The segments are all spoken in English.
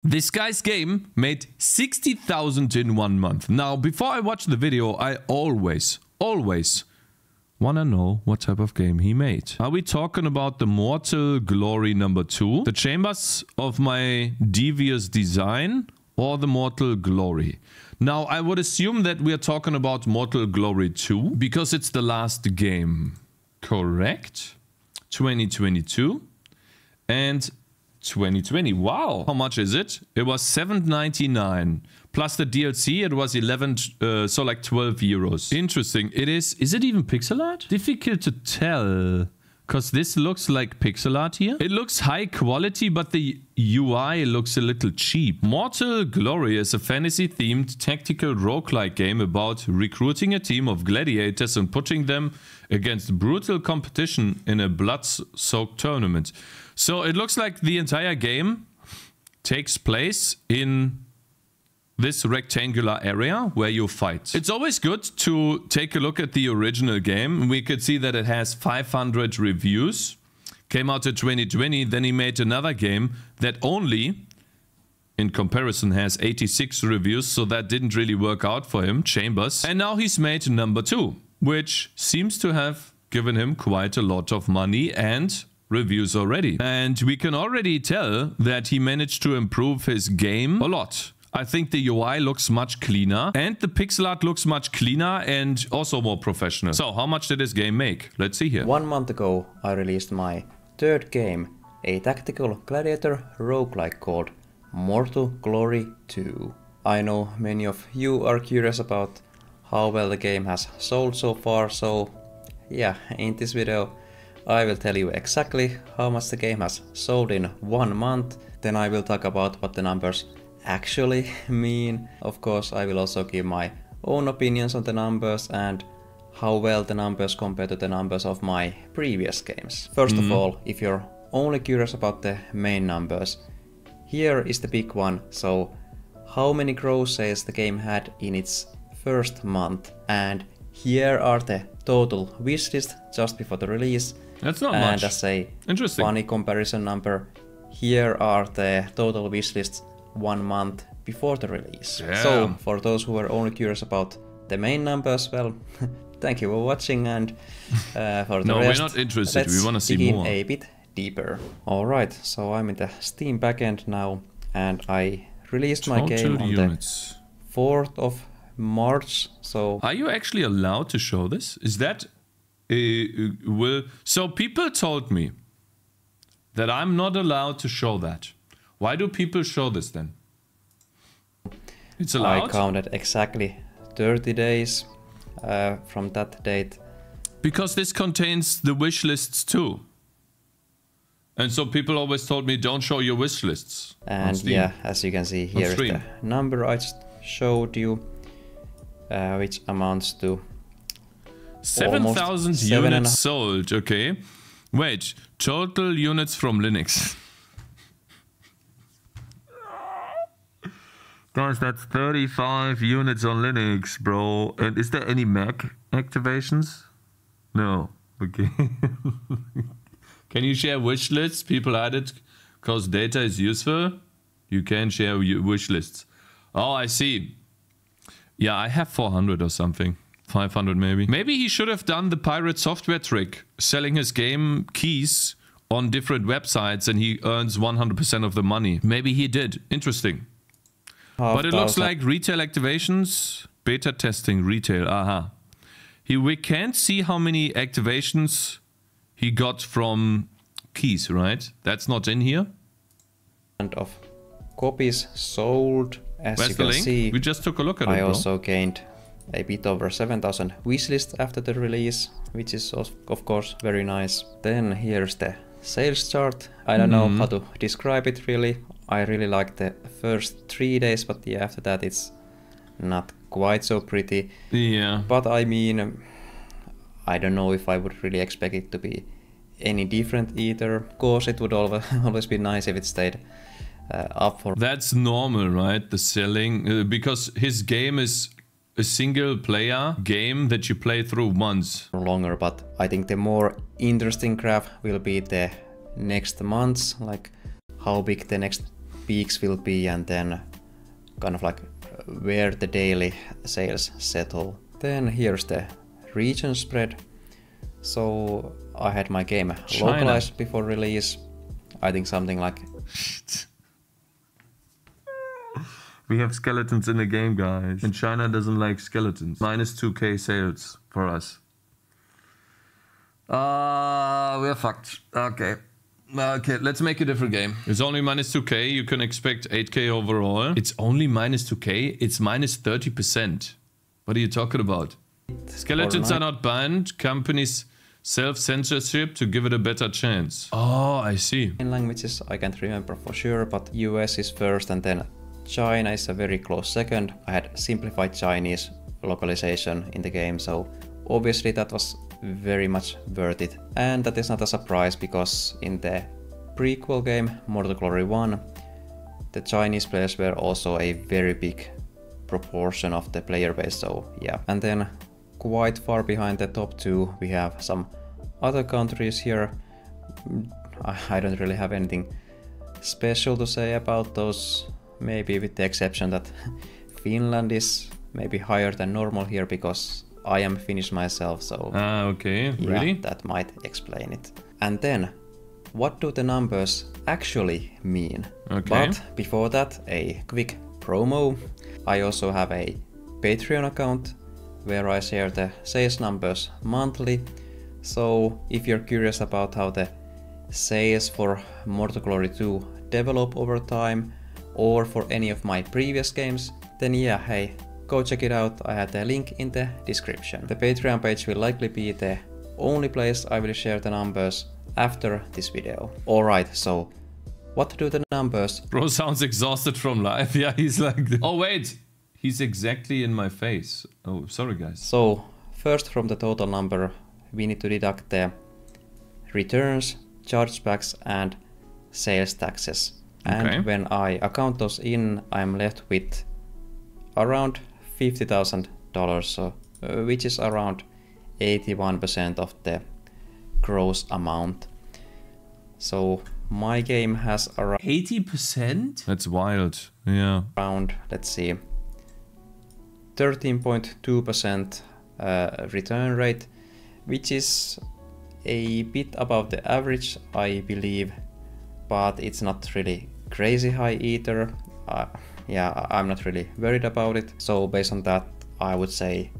This guy's game made 60,000 in 1 month. Now, before I watch the video, I always wanna know what type of game he made. Are we talking about the Mortal Glory number 2? The Chambers of My Devious Design? Or the Mortal Glory? Now, I would assume that we are talking about Mortal Glory 2, because it's the last game. Correct? 2022. And 2020. Wow. How much is it? It was $7.99. Plus the DLC, it was 11, so like 12 euros. Interesting. It is it even pixel art? Difficult to tell. Because this looks like pixel art here. It looks high quality, but the UI looks a little cheap. Mortal Glory is a fantasy-themed tactical roguelike game about recruiting a team of gladiators and putting them against brutal competition in a blood-soaked tournament. So it looks like the entire game takes place in this rectangular area where you fight. It's always good to take a look at the original game. We could see that it has 500 reviews. Came out in 2020. Then he made another game that only, in comparison, has 86 reviews. So that didn't really work out for him, Chambers. And now he's made number 2, which seems to have given him quite a lot of money and reviews already. And we can already tell that he managed to improve his game a lot. I think the UI looks much cleaner and the pixel art looks much cleaner and also more professional. So how much did this game make? Let's see here. 1 month ago I released my third game, a tactical gladiator roguelike called Mortal Glory 2. I know many of you are curious about how well the game has sold so far, so yeah, in this video I will tell you exactly how much the game has sold in 1 month. Then I will talk about what the numbers actually mean. Of course, I will also give my own opinions on the numbers and how well the numbers compare to the numbers of my previous games. First of all, if you're only curious about the main numbers, here is the big one. So how many gross sales the game had in its first month, and here are the total wishlist just before the release. That's not and much. As a Interesting. funny comparison number, here are the total wishlists 1 month before the release. Yeah. So for those who are only curious about the main numbers, well, thank you for watching, and for the no, rest, we're not interested. let's We want to see dig more. in a bit deeper. Alright, so I'm in the Steam backend now, and I released my game on units. the 4th of March. So Are you actually allowed to show this? Is that so people told me that I'm not allowed to show that. Why do people show this then? It's allowed? I counted exactly 30 days from that date. Because this contains the wish lists too. And so people always told me don't show your wish lists. And yeah, as you can see, here is the number I just showed you, which amounts to 7,000 units sold. Okay. Wait, total units from Linux. Guys, that's 35 units on Linux, bro. And is there any Mac activations? No. Okay. Can you share wish lists? People add it because data is useful. You can share wish lists. Oh, I see. Yeah, I have 400 or something. 500 maybe. Maybe he should have done the pirate software trick, selling his game keys on different websites and he earns 100% of the money. Maybe he did. Interesting. But it looks like retail activations, beta testing, retail, aha. We can't see how many activations he got from keys, right? That's not in here. And of copies sold, as Where's you can see. We just took a look at it, I bro. also gained a bit over 7,000 wishlist after the release, which is of course very nice. Then here's the sales chart. I don't know how to describe it really. I really like the first 3 days, but yeah, after that it's not quite so pretty. Yeah. But I mean, I don't know if I would really expect it to be any different either. Of course, it would always be nice if it stayed up for... That's normal, right? The selling, because his game is a single player game that you play through once. Longer, but I think the more interesting graph will be the next months, like how big the next peaks will be, and then kind of like where the daily sales settle. Then here's the region spread. So I had my game China. localized before release. I think something like... We have skeletons in the game, guys. And China doesn't like skeletons. Minus 2k sales for us. We're fucked. Okay. Okay, let's make a different game. It's only minus 2k. You can expect 8k overall. It's only minus 2k. It's minus 30%. What are you talking about? Skeletons are not banned. Companies self-censorship to give it a better chance. Oh, I see. In languages, I can't remember for sure, but US is first and then China is a very close second. I had simplified Chinese localization in the game, so obviously that was very much worth it. And that is not a surprise because in the prequel game, Mortal Glory 1, the Chinese players were also a very big proportion of the player base, so yeah. And then quite far behind the top two, we have some other countries here. I don't really have anything special to say about those, maybe with the exception that Finland is maybe higher than normal here because I am Finnish myself, so okay, yeah, really? That might explain it. And then, what do the numbers actually mean? Okay. But before that, a quick promo. I also have a Patreon account where I share the sales numbers monthly. So if you're curious about how the sales for Mortal Glory 2 develop over time, or for any of my previous games, then yeah, hey, go check it out. I have the link in the description. The Patreon page will likely be the only place I will share the numbers after this video. Alright, so what do the numbers... Bro sounds exhausted from life. Yeah, he's like... Oh wait, he's exactly in my face. Oh, sorry guys. So first from the total number, we need to deduct the returns, chargebacks and sales taxes. And when I account those in, I'm left with around $50,000, so, which is around 81% of the gross amount. So my game has around 80%? That's wild. Yeah. Around, let's see, 13.2% return rate, which is a bit above the average, I believe, but it's not really crazy high either. Yeah, I'm not really worried about it. So based on that, I would say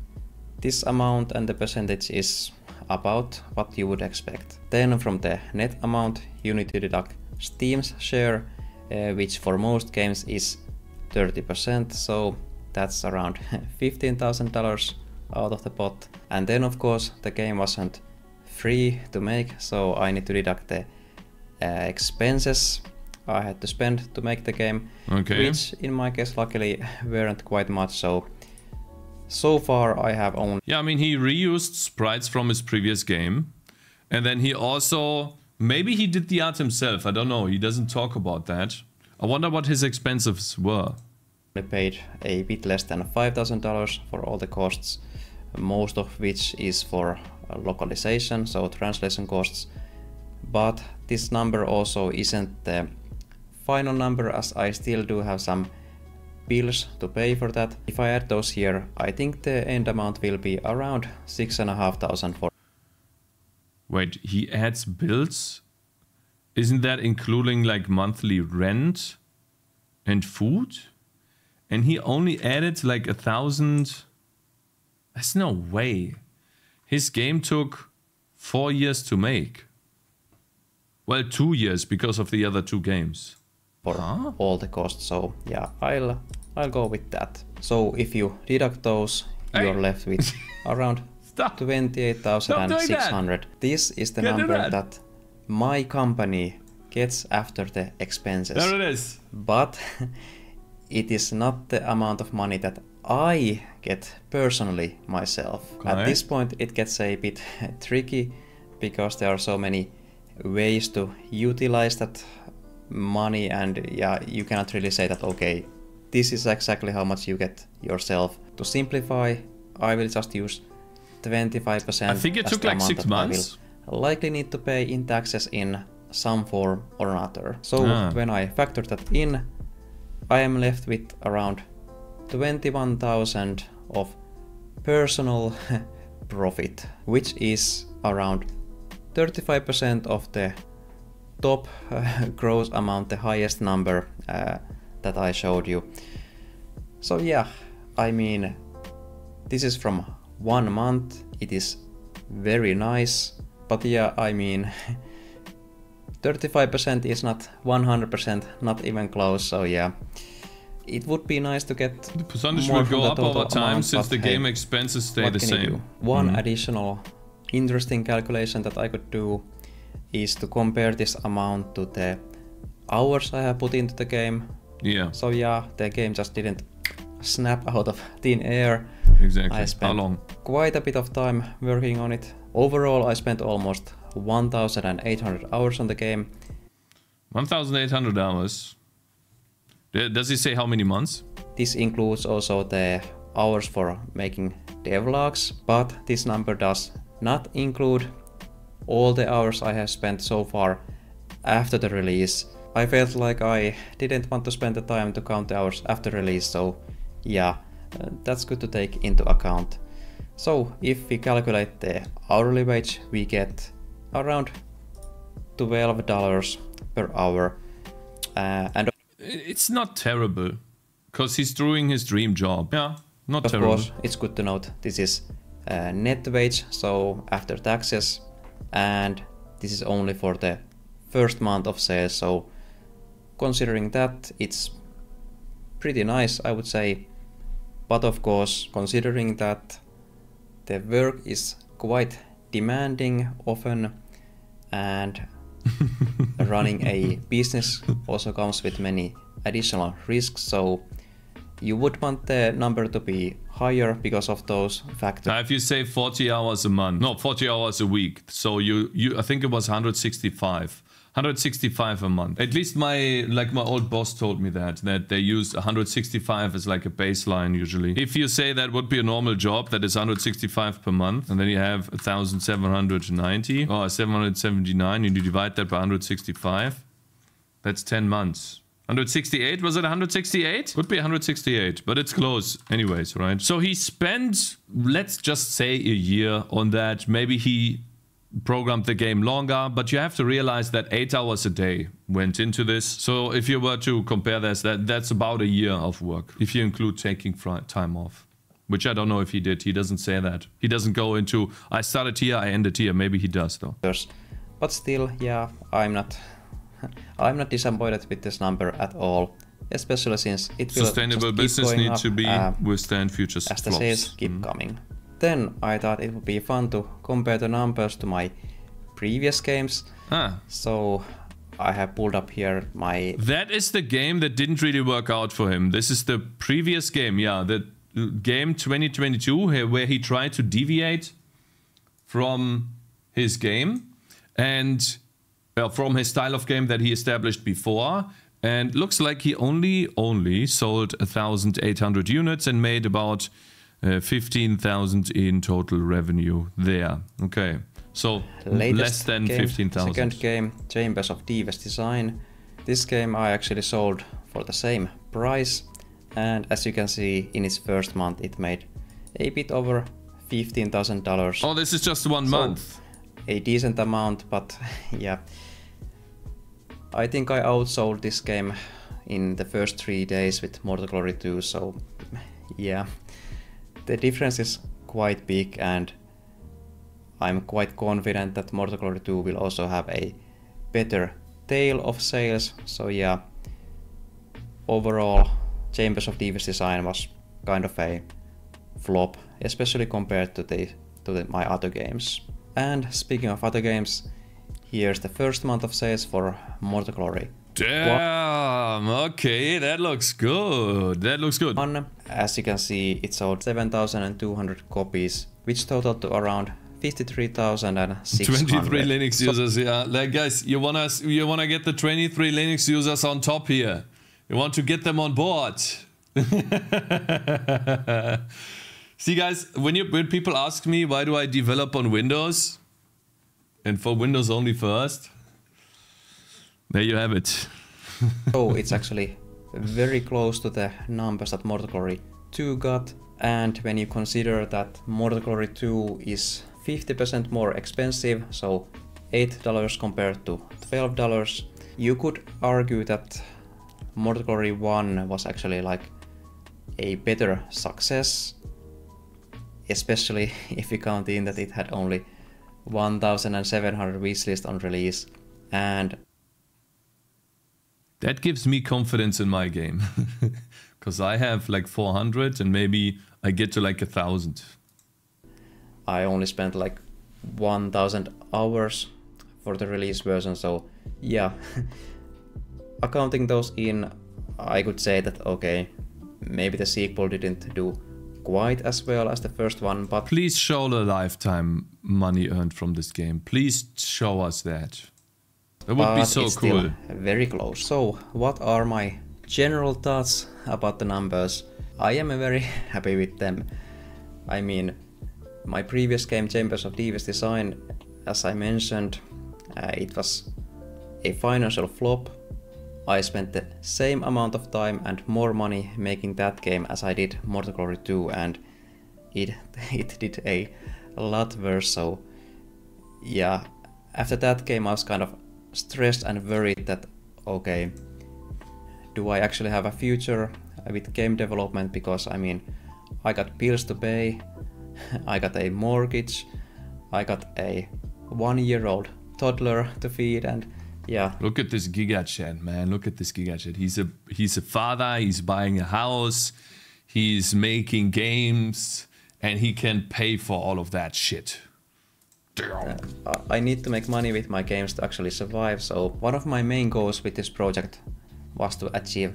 this amount and the percentage is about what you would expect. Then from the net amount, you need to deduct Steam's share, which for most games is 30%. So that's around $15,000 out of the pot. And then of course the game wasn't free to make, so I need to deduct the expenses I had to spend to make the game, which in my case luckily weren't quite much, so far I have only... Yeah, I mean he reused sprites from his previous game, and then he also... Maybe he did the art himself, I don't know, he doesn't talk about that. I wonder what his expenses were. I paid a bit less than $5,000 for all the costs, most of which is for localization, so translation costs. But this number also isn't the final number, as I still do have some bills to pay for that. If I add those here, I think the end amount will be around $6,500 for... Wait, he adds bills? Isn't that including like monthly rent and food? And he only added like 1,000... There's no way. His game took 4 years to make. Well, 2 years because of the other 2 games. For all the costs, so yeah, I'll go with that. So if you deduct those, you're left with around 28,600. This is the number that my company gets after the expenses. There it is. But it is not the amount of money that I get personally myself. At this point it gets a bit tricky because there are so many ways to utilize that money, and yeah, you cannot really say that okay, this is exactly how much you get yourself. To simplify, I will just use 25%. I think it took like 6 months. I will likely need to pay in taxes in some form or another. So when I factor that in, I am left with around 21,000 of personal profit, which is around 35% of the top gross amount, the highest number that I showed you. So yeah, I mean, this is from 1 month, it is very nice, but yeah, I mean, 35% is not 100%, not even close, so yeah. It would be nice to get the percentage more will from go the up total over time amount, since the but game hey, expenses stay what the can you same. do? One additional interesting calculation that I could do is to compare this amount to the hours I have put into the game. Yeah. So yeah, the game just didn't snap out of thin air. Exactly. I spent How long? quite a bit of time working on it. Overall, I spent almost 1,800 hours on the game. 1,800 hours. Does he say how many months? This includes also the hours for making devlogs, but this number does not include all the hours I have spent so far after the release. I felt like I didn't want to spend the time to count the hours after release, so yeah, that's good to take into account. So if we calculate the hourly wage, we get around $12 per hour. And it's not terrible, because he's doing his dream job. Yeah, not terrible. Of course, it's good to note this is net wage, so after taxes, and this is only for the first month of sales, so considering that, it's pretty nice, I would say. But of course, considering that the work is quite demanding often, and running a business also comes with many additional risks, so you would want the number to be higher because of those factors. Now, if you say 40 hours a month, no, 40 hours a week, so you I think it was 165 a month. At least my old boss told me that they use 165 as like a baseline usually. If you say that would be a normal job, that is 165 per month, and then you have 1,790 or 779, and you divide that by 165, that's 10 months. 168, was it 168? Would be 168, but it's close anyways, right? So he spent, let's just say, a year on that. Maybe he programmed the game longer, but you have to realize that 8 hours a day went into this. So if you were to compare this, that's about a year of work, if you include taking time off. Which I don't know if he did. He doesn't say that. He doesn't go into, I started here, I ended here. Maybe he does though. But still, yeah, I'm not disappointed with this number at all, especially since it will sustainable just keep business going needs to be withstand future as the flops. sales keep coming. Then I thought it would be fun to compare the numbers to my previous games. So I have pulled up here my... That is the game that didn't really work out for him. This is the previous game, yeah, the game 2022 where he tried to deviate from his game and from his style of game that he established before. And looks like he only sold 1,800 units and made about 15,000 in total revenue there. Okay, so less than 15,000. Second game, Chambers of Dev's design. This game I actually sold for the same price, and as you can see, in its first month it made a bit over $15,000. Oh, this is just 1 month. A decent amount, but yeah. I think I outsold this game in the first 3 days with Mortal Glory 2, so yeah. The difference is quite big, and I'm quite confident that Mortal Glory 2 will also have a better tail of sales. So yeah, overall, Chambers of Dev's design was kind of a flop, especially compared to my other games. And speaking of other games, here's the first month of sales for Mortal Glory. Damn, okay, that looks good. That looks good. As you can see, it sold 7,200 copies, which totaled to around 53,600. 23 Linux users, yeah. Like guys, you wanna get the 23 Linux users on top here. You want to get them on board. See guys, when people ask me why do I develop on Windows, and for Windows only first, there you have it. So it's actually very close to the numbers that Mortal Glory 2 got. And when you consider that Mortal Glory 2 is 50% more expensive, so $8 compared to $12, you could argue that Mortal Glory 1 was actually like a better success, especially if you count in that it had only 1,700 wishlist on release, and that gives me confidence in my game. Because I have like 400 and maybe I get to like 1,000. I only spent like 1,000 hours for the release version, so yeah. Accounting those in, I could say that okay, maybe the sequel didn't do quite as well as the first one, but please show the lifetime money earned from this game. Please show us that. That would be so cool. Very close. So, what are my general thoughts about the numbers? I am very happy with them. I mean, my previous game, Chambers of Devious Design, as I mentioned, it was a financial flop. I spent the same amount of time and more money making that game as I did Mortal Glory 2, and it did a lot worse. So yeah, after that game I was kind of stressed and worried that okay, do I actually have a future with game development? Because I mean, I got bills to pay, I got a mortgage, I got a 1-year-old toddler to feed, and yeah. Look at this Giga Chat, man. Look at this Giga Chat. He's a father, he's buying a house, he's making games, and he can pay for all of that shit. I need to make money with my games to actually survive, so one of my main goals with this project was to achieve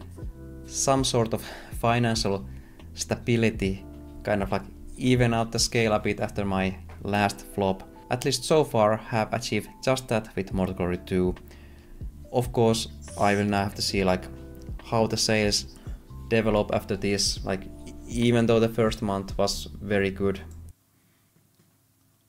some sort of financial stability, kind of like even out the scale a bit after my last flop. At least so far have achieved just that with Mortal Glory 2. Of course, I will now have to see like how the sales develop after this, like even though the first month was very good.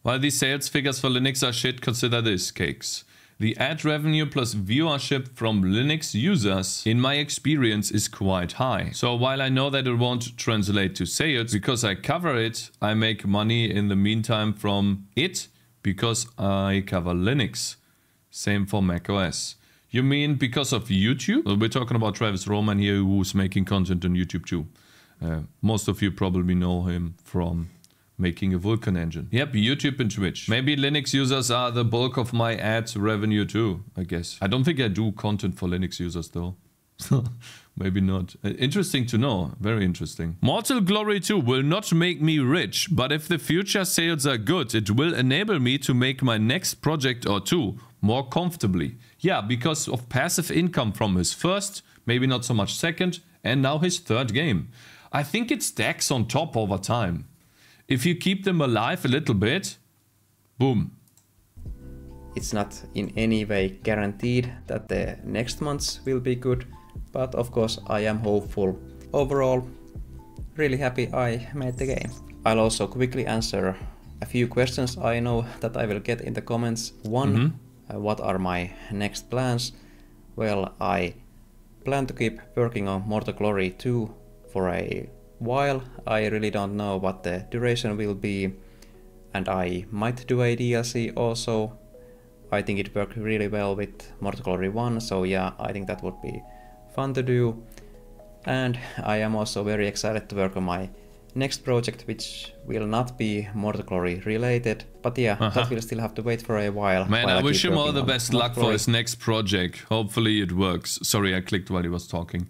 While these sales figures for Linux are shit, consider this, Cakez. The ad revenue plus viewership from Linux users, in my experience, is quite high. So while I know that it won't translate to sales, because I cover it, I make money in the meantime from it, because I cover Linux. Same for macOS. You mean because of YouTube? Well, we're talking about Travis Roman here, who's making content on YouTube too. Most of you probably know him from making a Vulkan engine. Yep, YouTube and Twitch. Maybe Linux users are the bulk of my ad revenue too, I guess. I don't think I do content for Linux users though. Maybe not. Interesting to know. Very interesting. Mortal Glory 2 will not make me rich, but if the future sales are good, it will enable me to make my next project or two more comfortably. Yeah, because of passive income from his first, maybe not so much second, and now his third game. I think it stacks on top over time. If you keep them alive a little bit, boom. It's not in any way guaranteed that the next months will be good, but of course I am hopeful. Overall, really happy I made the game. I'll also quickly answer a few questions I know that I will get in the comments. One, what are my next plans? Well, I plan to keep working on Mortal Glory 2 for a while. I really don't know what the duration will be, and I might do a DLC also. I think it worked really well with Mortal Glory 1, so yeah, I think that would be fun to do. And I am also very excited to work on my next project, which will not be Mortal Glory related, but yeah, that will still have to wait for a while. Man, I wish him all the best luck for his next project. Hopefully it works. Sorry, I clicked while he was talking.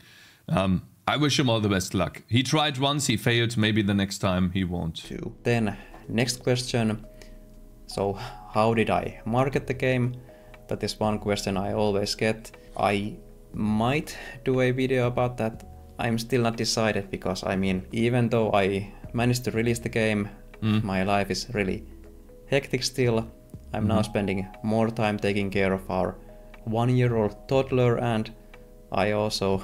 I wish him all the best luck. He tried once, he failed, maybe the next time he won't. Then, next question. So, how did I market the game? That is one question I always get. I might do a video about that. I'm still not decided, because I mean, even though I managed to release the game, my life is really hectic still. I'm now spending more time taking care of our 1-year-old toddler, and I also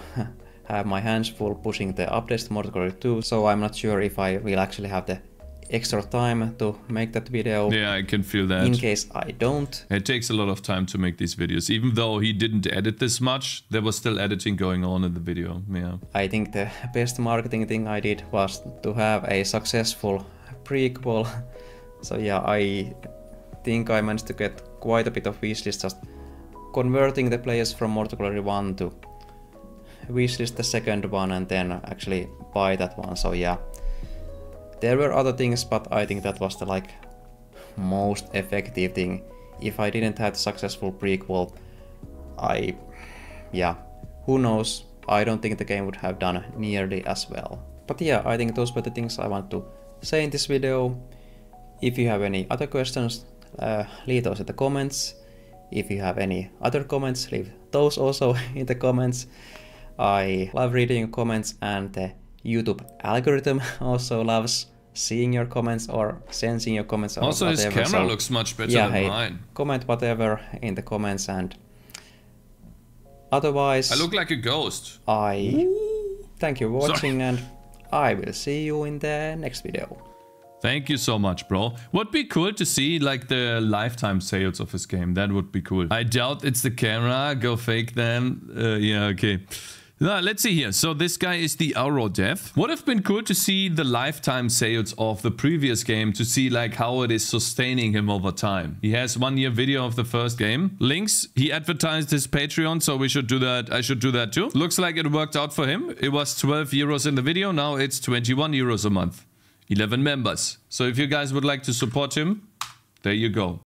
have my hands full pushing the updates to Mortal Glory 2, so I'm not sure if I will actually have the extra time to make that video. Yeah, I can feel that. In case I don't. It takes a lot of time to make these videos. Even though he didn't edit this much, there was still editing going on in the video. Yeah. I think the best marketing thing I did was to have a successful prequel. So yeah, I think I managed to get quite a bit of wishlist just converting the players from Mortal Glory 1 to wishlist the second one and then actually buy that one. So yeah, there were other things, but I think that was the like most effective thing. If I didn't have the successful prequel, yeah, who knows, I don't think the game would have done nearly as well. But yeah, I think those were the things I want to say in this video. If you have any other questions, leave those in the comments. If you have any other comments, leave those also in the comments. I love reading comments, and the YouTube algorithm also loves seeing your comments or sensing your comments. Or also, whatever. his camera looks much better than mine. Comment whatever in the comments, and otherwise, I look like a ghost. Thank you for watching, and I will see you in the next video. Thank you so much, bro. Would be cool to see like the lifetime sales of his game. That would be cool. I doubt it's the camera. Go fake then. Yeah, okay. Now, let's see here. So this guy is the Auro Dev. Would have been cool to see the lifetime sales of the previous game to see like how it is sustaining him over time. He has 1 year video of the first game. Links. He advertised his Patreon, so we should do that. I should do that too. Looks like it worked out for him. It was 12 euros in the video. Now it's 21 euros a month. 11 members. So if you guys would like to support him, there you go.